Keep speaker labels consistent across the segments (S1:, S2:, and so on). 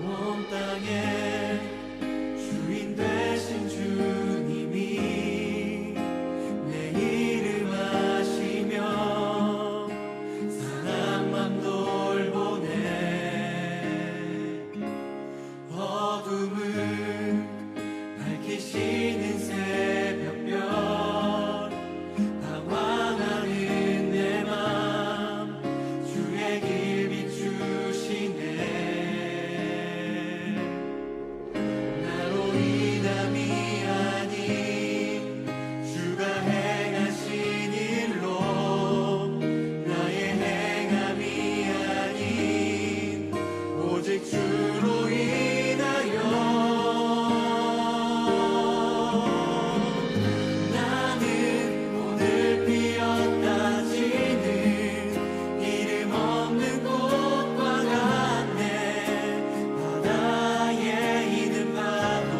S1: 온 땅의 주인 되신 주님이 내 이름 아시며 사랑만 돌보네. 어둠을 밝히시는 새벽별 방황하는 내 맘 주의 길 비추시네. 나로 인함이 아닌 주가 행하신 일로 나의 행함이 아닌 오직 주로 인하여 나는 오늘 피었다 지는 이름 없는 꽃과 같네. 바다에 있는 파도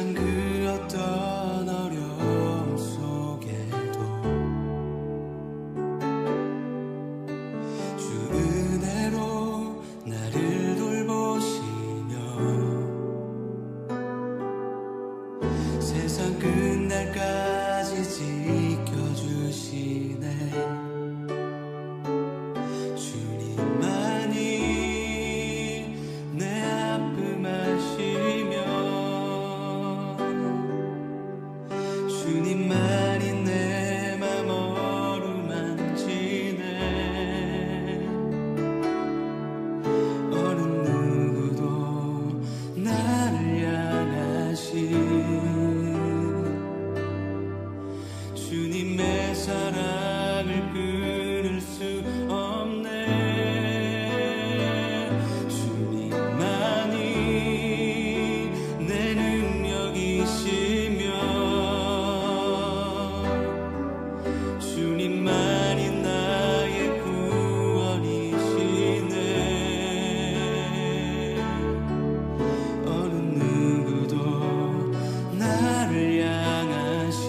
S1: 세상 그 어떤 어려움 속에도 주 은혜로 나를 돌보시며 세상 끝날까지 지켜주시네. 주님만이 내 아픔 아시며 주님만이 내 맘 어루만지네. 어느 누구도 나를 향하신 주님의 사랑을 끊을 수 없네. 주님만이 내 능력이시며 주님만이 나의 구원이시네. 어느 누구도 나를 향하신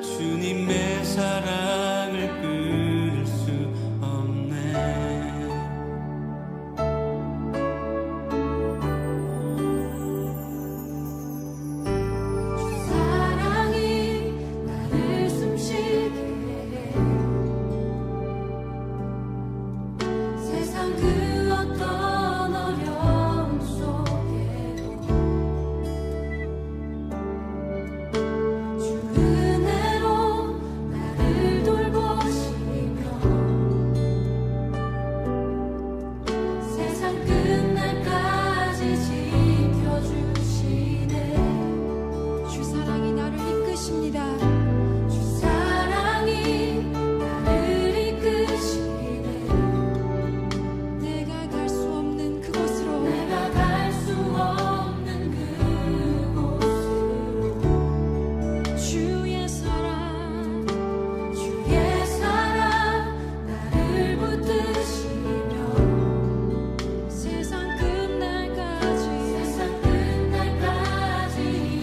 S1: 주님의 사랑을 끊을 수 없네.
S2: 사랑이 나를 숨쉬게 해. 세상 그 어떤 어려움 속에도 주 은혜로 나를 돌보시며 세상 끝날까지 지켜주시네. 주 사랑이 나를 이끄십니다. 주 사랑이 나를 이끄시네. 내가 갈 수 없는 그곳으로 주의 사랑 나를 붙드시며 세상 끝날까지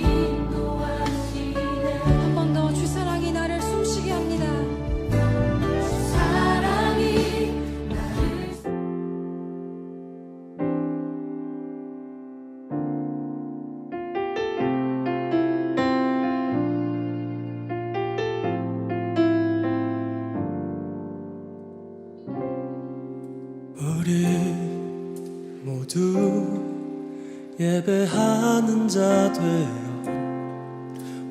S2: 인도하시네. 한 번 더 주 사랑이 나를 숨쉬게 합니다. 주 사랑이 나를
S1: 우리 모두 예배하는 자 되어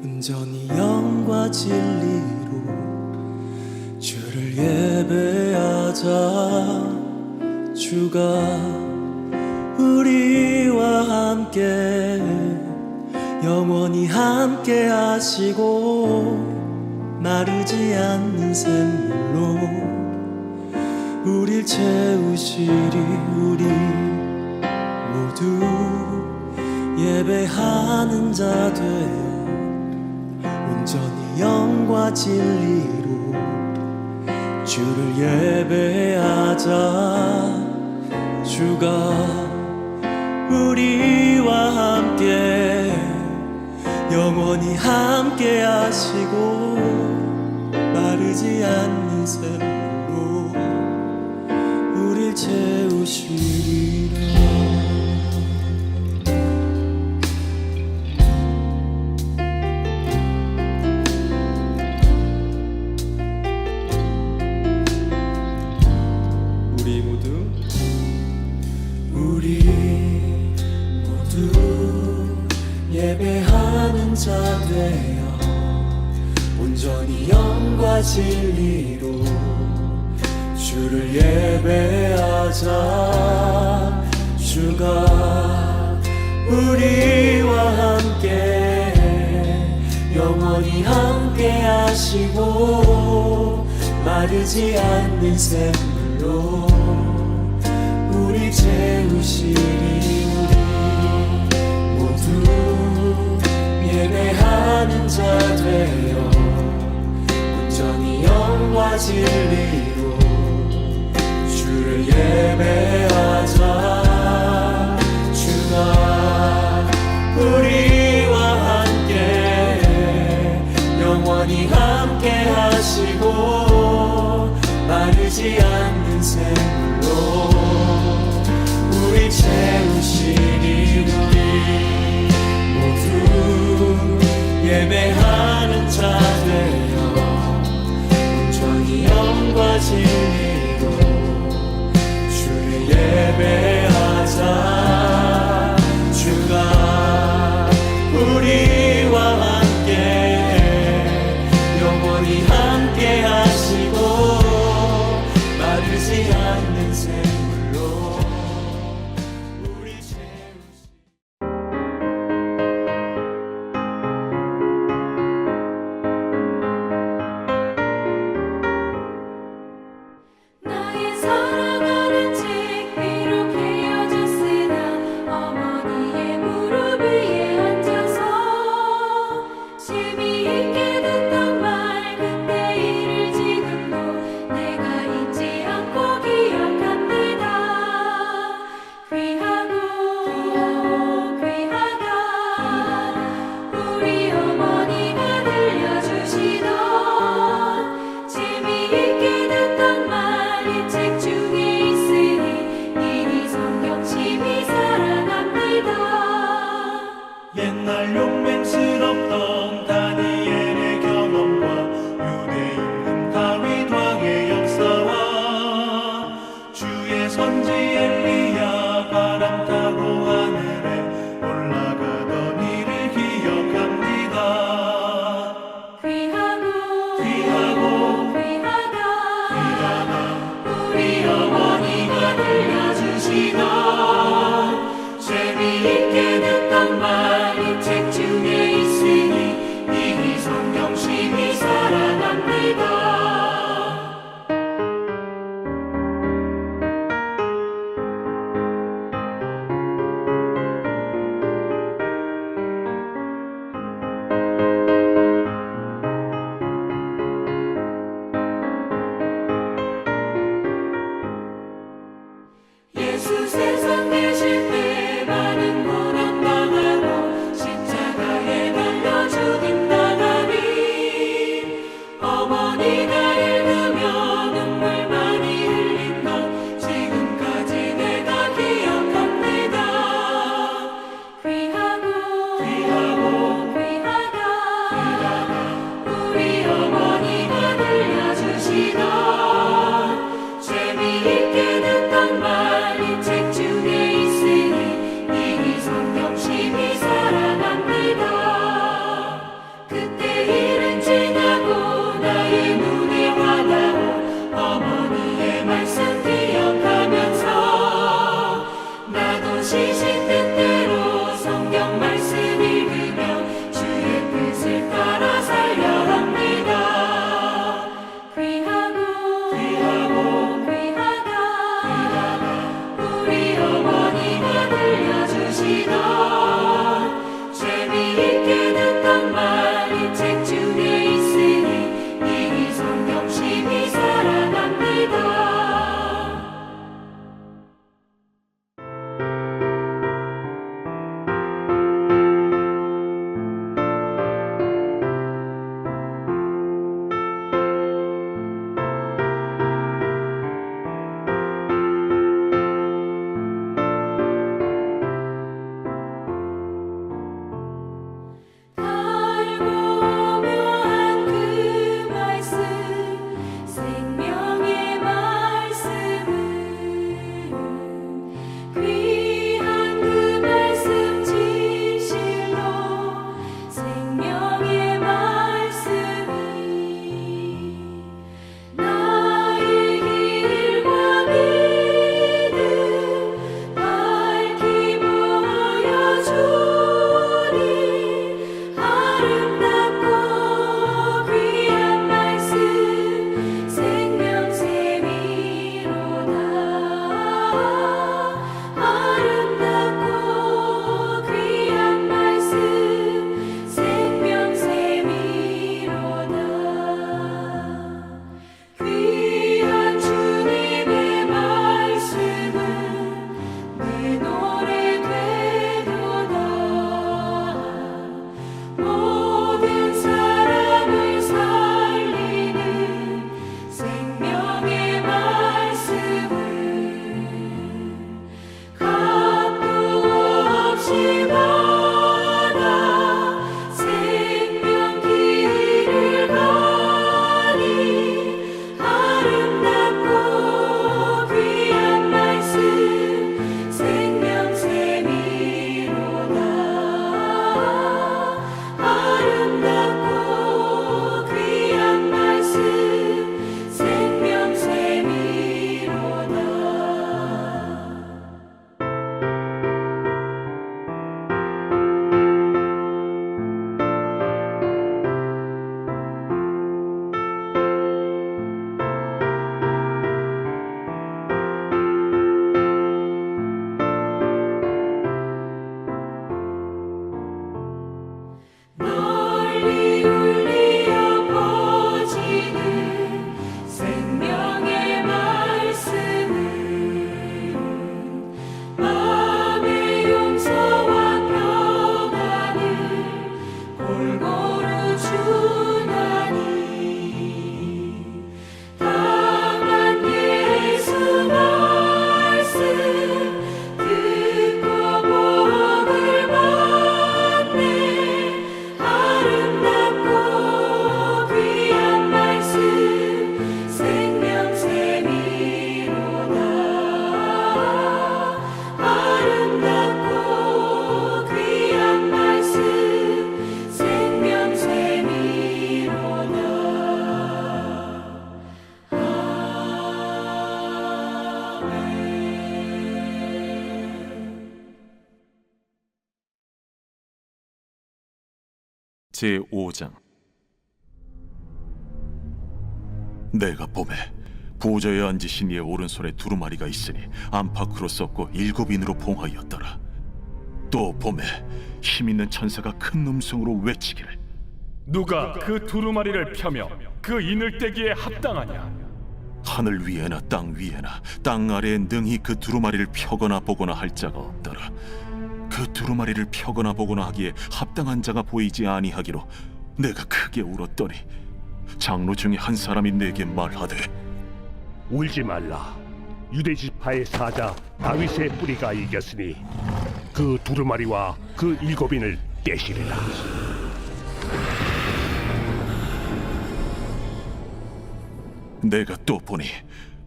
S1: 온전히 영과 진리로 주를 예배하자. 주가 우리와 함께 영원히 함께 하시고 마르지 않는 샘물로 우릴 채우시리. 우리 모두 예배하는 자 되어 온전히 영과 진리로 주를 예배하자. 주가 우리와 함께 영원히 함께 하시고 마르지 않는 샘물로 우릴 채우시리라. 우리 모두 예배하는 자 되어 온전히 영과 진리로 주를 예배하자. 주가 우리와 함께 영원히 함께 하시고 마르지 않는 샘물로 우리 채우시리. 우리 모두 예배하는 자 되어 온전히 영과 진리로 주를 예배하자. 주가 않는 샘물로 우리 채우시니 우리 모두 예배하는 자 되어 온전히 영과 진리로 주를 예배하자. 주가 우리와 함께 영원히 함께 하시고 마르지 않는 샘물로 우리 채우시.
S2: 나의 사랑하는 책 비록 헤어졌으나 어머니의 무릎 위에 앉아서 재미있게 듣던 말 그때 일을 지금도 내가 잊지 않고 기억합니다. 귀하다 우리 어머니가 들려주시던 재미있게 듣던 말 이 책 중에 있으니 이리 성경 심히 사랑합니다.
S3: 옛날 용맹스럽던 다니엘의 경험과 유대인 다윗 왕의 역사와 주의 선지 엘리야 바람 타고 하늘에 올라가던 일을 기억합니다. 귀하다 우리 어머니가 들려주시던 재미있게 듣던 말 이 책 중에 있으니 이미 성경 심히 사랑합니다.
S4: 제5장. 내가 봄에 보좌에 앉으신 이의 오른손에 두루마리가 있으니 안팎으로 썩고 7인으로 봉하였더라. 또 봄에 힘있는 천사가 큰 음성으로 외치기를,
S5: 누가 그 두루마리를 펴며 그 이늘대기에 합당하냐?
S4: 하늘 위에나 땅 위에나 땅 아래에 능히 그 두루마리를 펴거나 보거나 할 자가 없더라. 그 두루마리를 펴거나 보거나 하기에 합당한 자가 보이지 아니하기로 내가 크게 울었더니 장로 중에 한 사람이 내게 말하되,
S6: 울지 말라. 유대 지파의 사자 다윗의 뿌리가 이겼으니 그 두루마리와 그 7인을 떼시리라.
S4: 내가 또 보니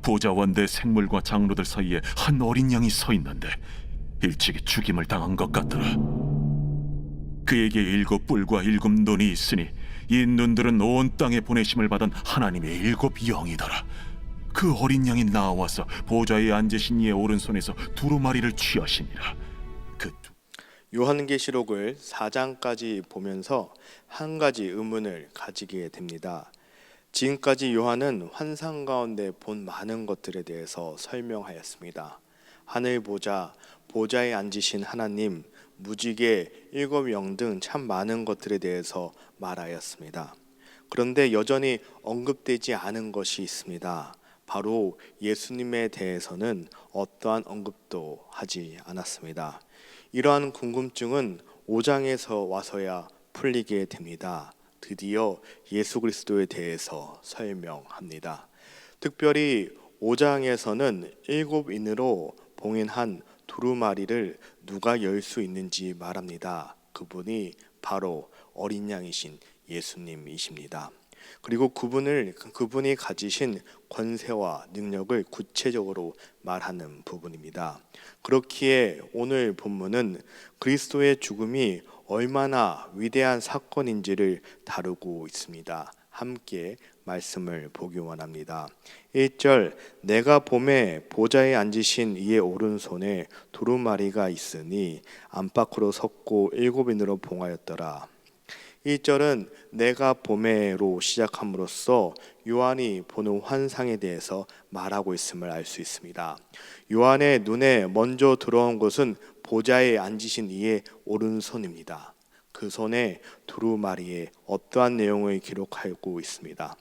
S4: 보좌원대 생물과 장로들 사이에 한 어린 양이 서 있는데 일찍이 죽임을 당한 것 같더라. 그에게 7뿔과 7눈이 있으니 이 눈들은 온 땅에 보내심을 받은 하나님의 7영이더라. 그 어린 양이 나와서 보좌에 앉으신 이의 오른손에서 두루마리를 취하시니라.
S7: 요한계시록을 4장까지 보면서 한 가지 의문을 가지게 됩니다. 지금까지 요한은 환상 가운데 본 많은 것들에 대해서 설명하였습니다. 하늘 보좌, 보좌에 앉으신 하나님, 무지개, 7영 등 참 많은 것들에 대해서 말하였습니다. 그런데 여전히 언급되지 않은 것이 있습니다. 바로 예수님에 대해서는 어떠한 언급도 하지 않았습니다. 이러한 궁금증은 5장에서 와서야 풀리게 됩니다. 드디어 예수 그리스도에 대해서 설명합니다. 특별히 5장에서는 7인으로 봉인한 두루마리를 누가 열 수 있는지 말합니다. 그분이 바로 어린 양이신 예수님이십니다. 그리고 그분이 가지신 권세와 능력을 구체적으로 말하는 부분입니다. 그렇기에 오늘 본문은 그리스도의 죽음이 얼마나 위대한 사건인지를 다루고 있습니다. 함께 말씀을 보기 원합니다. 1절, 내가 봄에 보좌에 앉으신 이의 오른손에 두루마리가 있으니 안팎으로 섰고 7인으로 봉하였더라. 1절은 내가 봄에로 시작함으로써 요한이 보는 환상에 대해서 말하고 있음을 알 수 있습니다. 요한의 눈에 먼저 들어온 것은 보좌에 앉으신 이의 오른손입니다. 그 손에 두루마리에 어떠한 내용을 기록하고 있습니다.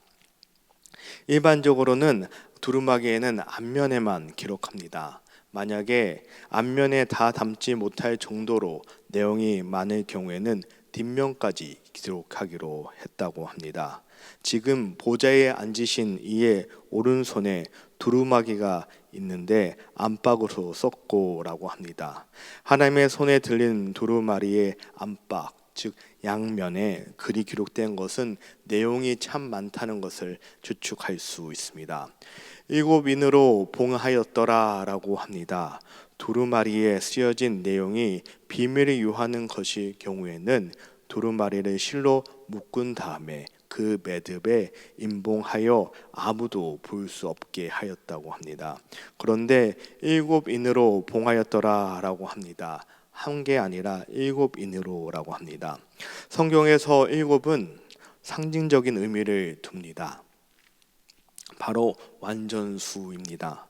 S7: 일반적으로는 두루마리에는 앞면에만 기록합니다. 만약에 앞면에 다 담지 못할 정도로 내용이 많을 경우에는 뒷면까지 기록하기로 했다고 합니다. 지금 보좌에 앉으신 이의 오른손에 두루마기가 있는데 안팎으로 썩고라고 합니다. 하나님의 손에 들린 두루마리의 안팎, 즉 양면에 글이 기록된 것은 내용이 참 많다는 것을 추측할 수 있습니다. 7인으로 봉하였더라 라고 합니다. 두루마리에 쓰여진 내용이 비밀을 유하는 것일 경우에는 두루마리를 실로 묶은 다음에 그 매듭에 임봉하여 아무도 볼 수 없게 하였다고 합니다. 그런데 7인으로 봉하였더라 라고 합니다. 한 개 아니라 7인으로 라고 합니다. 성경에서 7은 상징적인 의미를 둡니다. 바로 완전수입니다.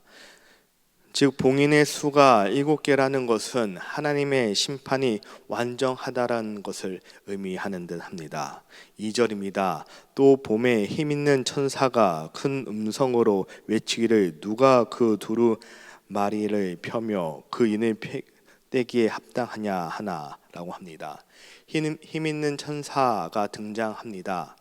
S7: 즉 봉인의 수가 7개라는 것은 하나님의 심판이 완전하다라는 것을 의미하는 듯 합니다. 2절입니다. 또 봄에 힘있는 천사가 큰 음성으로 외치기를 누가 그 두루마리를 펴며 그 인을 떼기에 합당하냐 하나라고 합니다. 힘있는 천사가 등장합니다.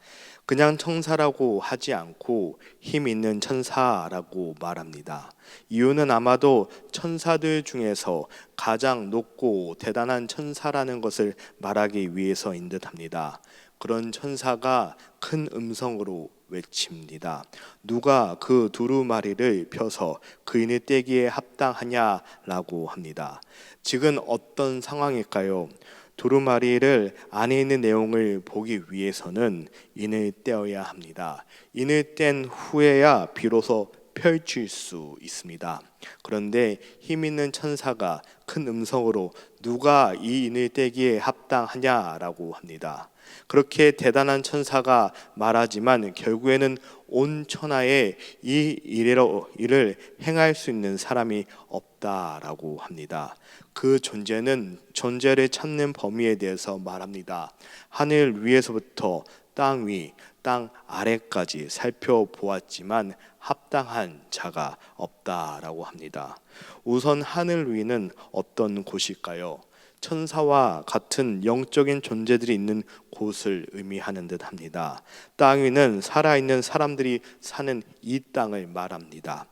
S7: 그냥 천사라고 하지 않고 힘 있는 천사라고 말합니다. 이유는 아마도 천사들 중에서 가장 높고 대단한 천사라는 것을 말하기 위해서인 듯합니다. 그런 천사가 큰 음성으로 외칩니다. 누가 그 두루마리를 펴서 그인을 떼기에 합당하냐라고 합니다. 지금 어떤 상황일까요? 두루마리를 안에 있는 내용을 보기 위해서는 인을 떼어야 합니다. 인을 뗀 후에야 비로소 펼칠 수 있습니다. 그런데 힘 있는 천사가 큰 음성으로 누가 이 인을 떼기에 합당하냐라고 합니다. 그렇게 대단한 천사가 말하지만 결국에는 온 천하에 이 일을 행할 수 있는 사람이 없다라고 합니다. 그 존재를 찾는 범위에 대해서 말합니다. 하늘 위에서부터 땅 위, 땅 아래까지 살펴보았지만 합당한 자가 없다라고 합니다. 우선 하늘 위는 어떤 곳일까요? 천사와 같은 영적인 존재들이 있는 곳을 의미하는 듯 합니다. 땅 위는 살아있는 사람들이 사는 이 땅을 말합니다.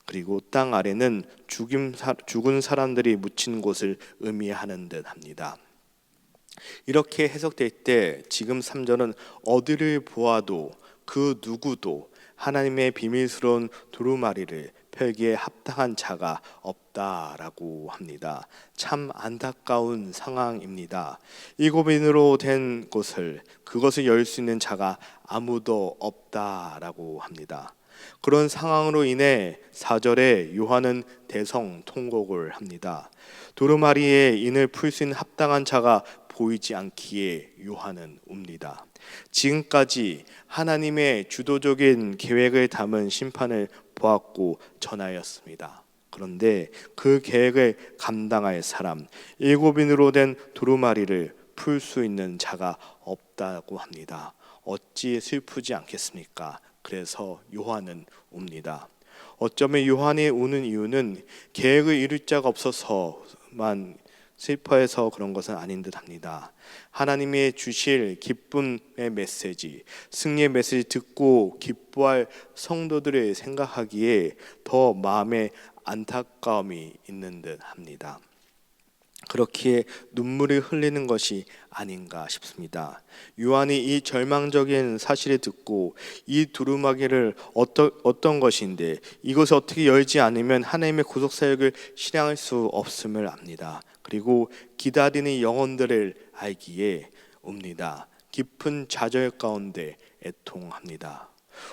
S7: 그리고 땅 아래는 죽은 사람들이 묻힌 곳을 의미하는 듯 합니다. 이렇게 해석될 때 지금 3절은 어디를 보아도 그 누구도 하나님의 비밀스러운 두루마리를 펴기에 합당한 자가 없다라고 합니다. 참 안타까운 상황입니다. 일곱인으로 된 그것을 열 수 있는 자가 아무도 없다라고 합니다. 그런 상황으로 인해 4절에 요한은 대성통곡을 합니다. 두루마리의 인을 풀 수 있는 합당한 자가 보이지 않기에 요한은 웁니다. 지금까지 하나님의 주도적인 계획을 담은 심판을 보았고 전하였습니다. 그런데 그 계획을 감당할 사람, 일곱인으로 된 두루마리를 풀 수 있는 자가 없다고 합니다. 어찌 슬프지 않겠습니까? 그래서 요한은 웁니다. 어쩌면 요한이 우는 이유는 계획을 이룰 자가 없어서만 슬퍼해서 그런 것은 아닌 듯 합니다. 하나님의 주실 기쁨의 메시지, 승리의 메시지 듣고 기뻐할 성도들을 생각하기에 더 마음에 안타까움이 있는 듯 합니다. 그렇기에 눈물을 흘리는 것이 아닌가 싶습니다. 요한이 이 절망적인 사실을 듣고 이 두루마기를 어떤 것인데 이것을 어떻게 열지 않으면 하나님의 구속사역을 실행할 수 없음을 압니다. 그리고 기다리는 영혼들을 알기에 옵니다. 깊은 좌절 가운데 애통합니다.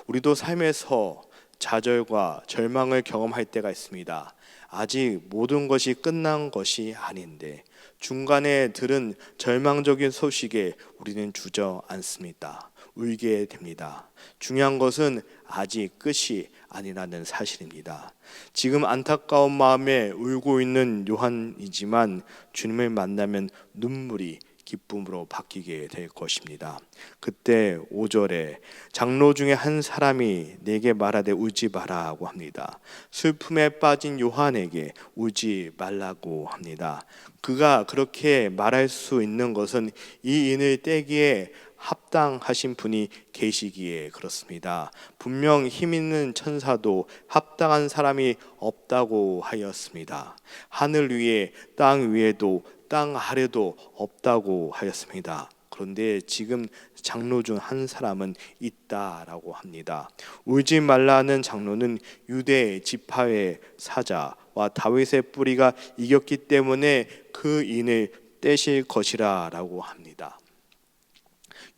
S7: 우리도 삶에서 좌절과 절망을 경험할 때가 있습니다. 아직 모든 것이 끝난 것이 아닌데 중간에 들은 절망적인 소식에 우리는 주저앉습니다. 울게 됩니다. 중요한 것은 아직 끝이 아니라는 사실입니다. 지금 안타까운 마음에 울고 있는 요한이지만 주님을 만나면 눈물이 기쁨으로 바뀌게 될 것입니다. 그때 5절에 장로 중에 한 사람이 내게 말하되 울지 마라고 합니다. 슬픔에 빠진 요한에게 울지 말라고 합니다. 그가 그렇게 말할 수 있는 것은 이 인을 떼기에 합당하신 분이 계시기에 그렇습니다. 분명 힘 있는 천사도 합당한 사람이 없다고 하였습니다. 하늘 위에 땅 위에도 땅 아래도 없다고 하였습니다. 그런데 지금 장로 중 한 사람은 있다라고 합니다. 울지 말라는 장로는 유대 지파의 사자와 다윗의 뿌리가 이겼기 때문에 그 인을 떼실 것이라라고 합니다.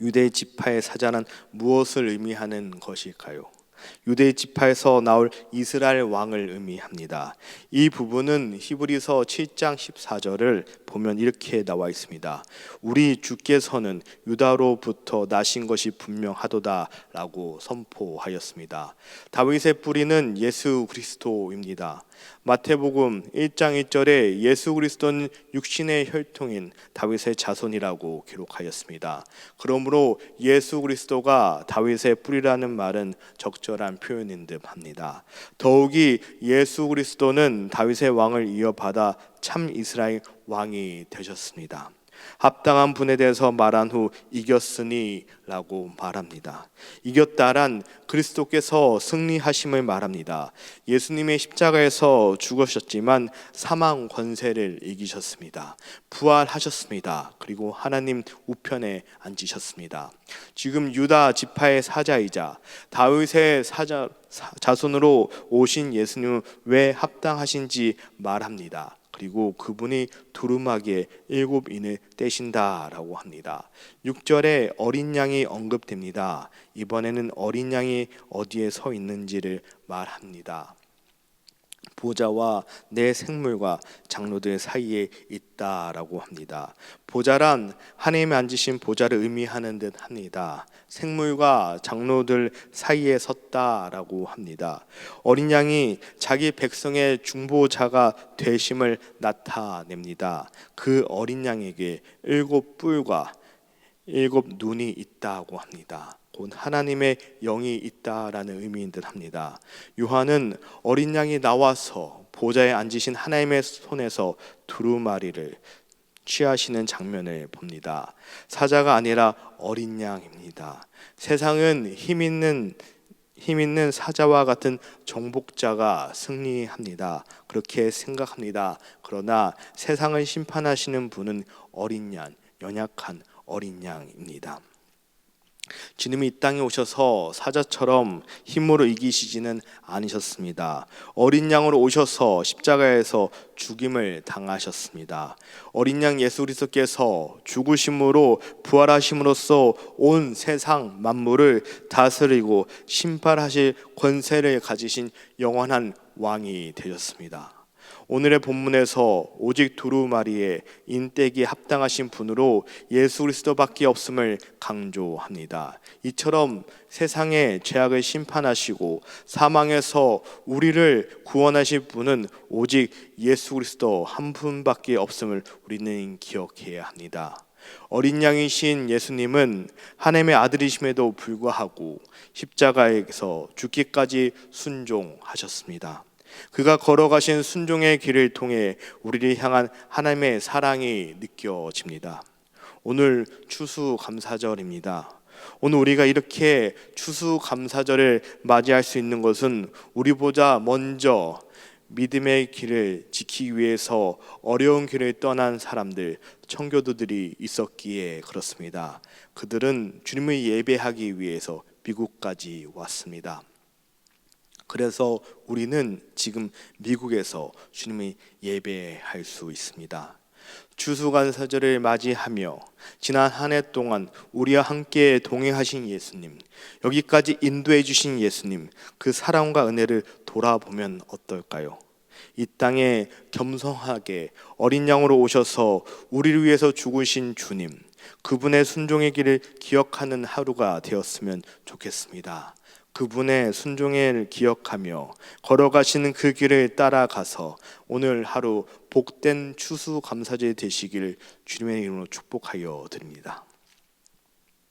S7: 유대 지파의 사자는 무엇을 의미하는 것일까요? 유대 지파에서 나올 이스라엘 왕을 의미합니다. 이 부분은 히브리서 7장 14절을 보면 이렇게 나와 있습니다. 우리 주께서는 유다로부터 나신 것이 분명하도다라고 선포하였습니다. 다윗의 뿌리는 예수 그리스도입니다. 마태복음 1장 1절에 예수 그리스도는 육신의 혈통인 다윗의 자손이라고 기록하였습니다. 그러므로 예수 그리스도가 다윗의 뿌리라는 말은 적절한 표현인 듯 합니다. 더욱이 예수 그리스도는 다윗의 왕을 이어받아 참 이스라엘 왕이 되셨습니다. 합당한 분에 대해서 말한 후 이겼으니 라고 말합니다. 이겼다란 그리스도께서 승리하심을 말합니다. 예수님의 십자가에서 죽으셨지만 사망 권세를 이기셨습니다. 부활하셨습니다. 그리고 하나님 우편에 앉으셨습니다. 지금 유다 지파의 사자이자 다윗의 자손으로 오신 예수님은 왜 합당하신지 말합니다. 그리고 그분이 두루마기에 7인을 떼신다라고 합니다. 6절에 어린 양이 언급됩니다. 이번에는 어린 양이 어디에 서 있는지를 말합니다. 보좌와 내 생물과 장로들 사이에 있다라고 합니다. 보좌란 하나님이 앉으신 보좌를 의미하는 듯 합니다. 생물과 장로들 사이에 섰다라고 합니다. 어린 양이 자기 백성의 중보자가 되심을 나타냅니다. 그 어린 양에게 7뿔과 7눈이 있다고 합니다. 곧 하나님의 영이 있다라는 의미인 듯 합니다. 요한은 어린 양이 나와서 보좌에 앉으신 하나님의 손에서 두루마리를 취하시는 장면을 봅니다. 사자가 아니라 어린 양입니다. 세상은 힘 있는 사자와 같은 정복자가 승리합니다. 그렇게 생각합니다. 그러나 세상을 심판하시는 분은 어린 양, 연약한 어린 양입니다. 주님이 이 땅에 오셔서 사자처럼 힘으로 이기시지는 않으셨습니다. 어린 양으로 오셔서 십자가에서 죽임을 당하셨습니다. 어린 양 예수 그리스도께서 죽으심으로 부활하심으로써 온 세상 만물을 다스리고 심판하실 권세를 가지신 영원한 왕이 되셨습니다. 오늘의 본문에서 오직 두루마리의 인대기에 합당하신 분으로 예수 그리스도밖에 없음을 강조합니다. 이처럼 세상의 죄악을 심판하시고 사망에서 우리를 구원하실 분은 오직 예수 그리스도 한 분밖에 없음을 우리는 기억해야 합니다. 어린 양이신 예수님은 하나님의 아들이심에도 불구하고 십자가에서 죽기까지 순종하셨습니다. 그가 걸어가신 순종의 길을 통해 우리를 향한 하나님의 사랑이 느껴집니다. 오늘 추수감사절입니다. 오늘 우리가 이렇게 추수감사절을 맞이할 수 있는 것은 우리보다 먼저 믿음의 길을 지키기 위해서 어려운 길을 떠난 사람들, 청교도들이 있었기에 그렇습니다. 그들은 주님을 예배하기 위해서 미국까지 왔습니다. 그래서 우리는 지금 미국에서 주님을 예배할 수 있습니다. 추수감사절을 맞이하며 지난 한 해 동안 우리와 함께 동행하신 예수님, 여기까지 인도해 주신 예수님, 그 사랑과 은혜를 돌아보면 어떨까요? 이 땅에 겸손하게 어린 양으로 오셔서 우리를 위해서 죽으신 주님, 그분의 순종의 길을 기억하는 하루가 되었으면 좋겠습니다. 그분의 순종을 기억하며 걸어가시는 그 길을 따라가서 오늘 하루 복된 추수감사절 되시길 주님의 이름으로 축복하여 드립니다.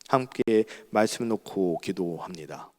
S7: 함께 말씀 놓고 기도합니다.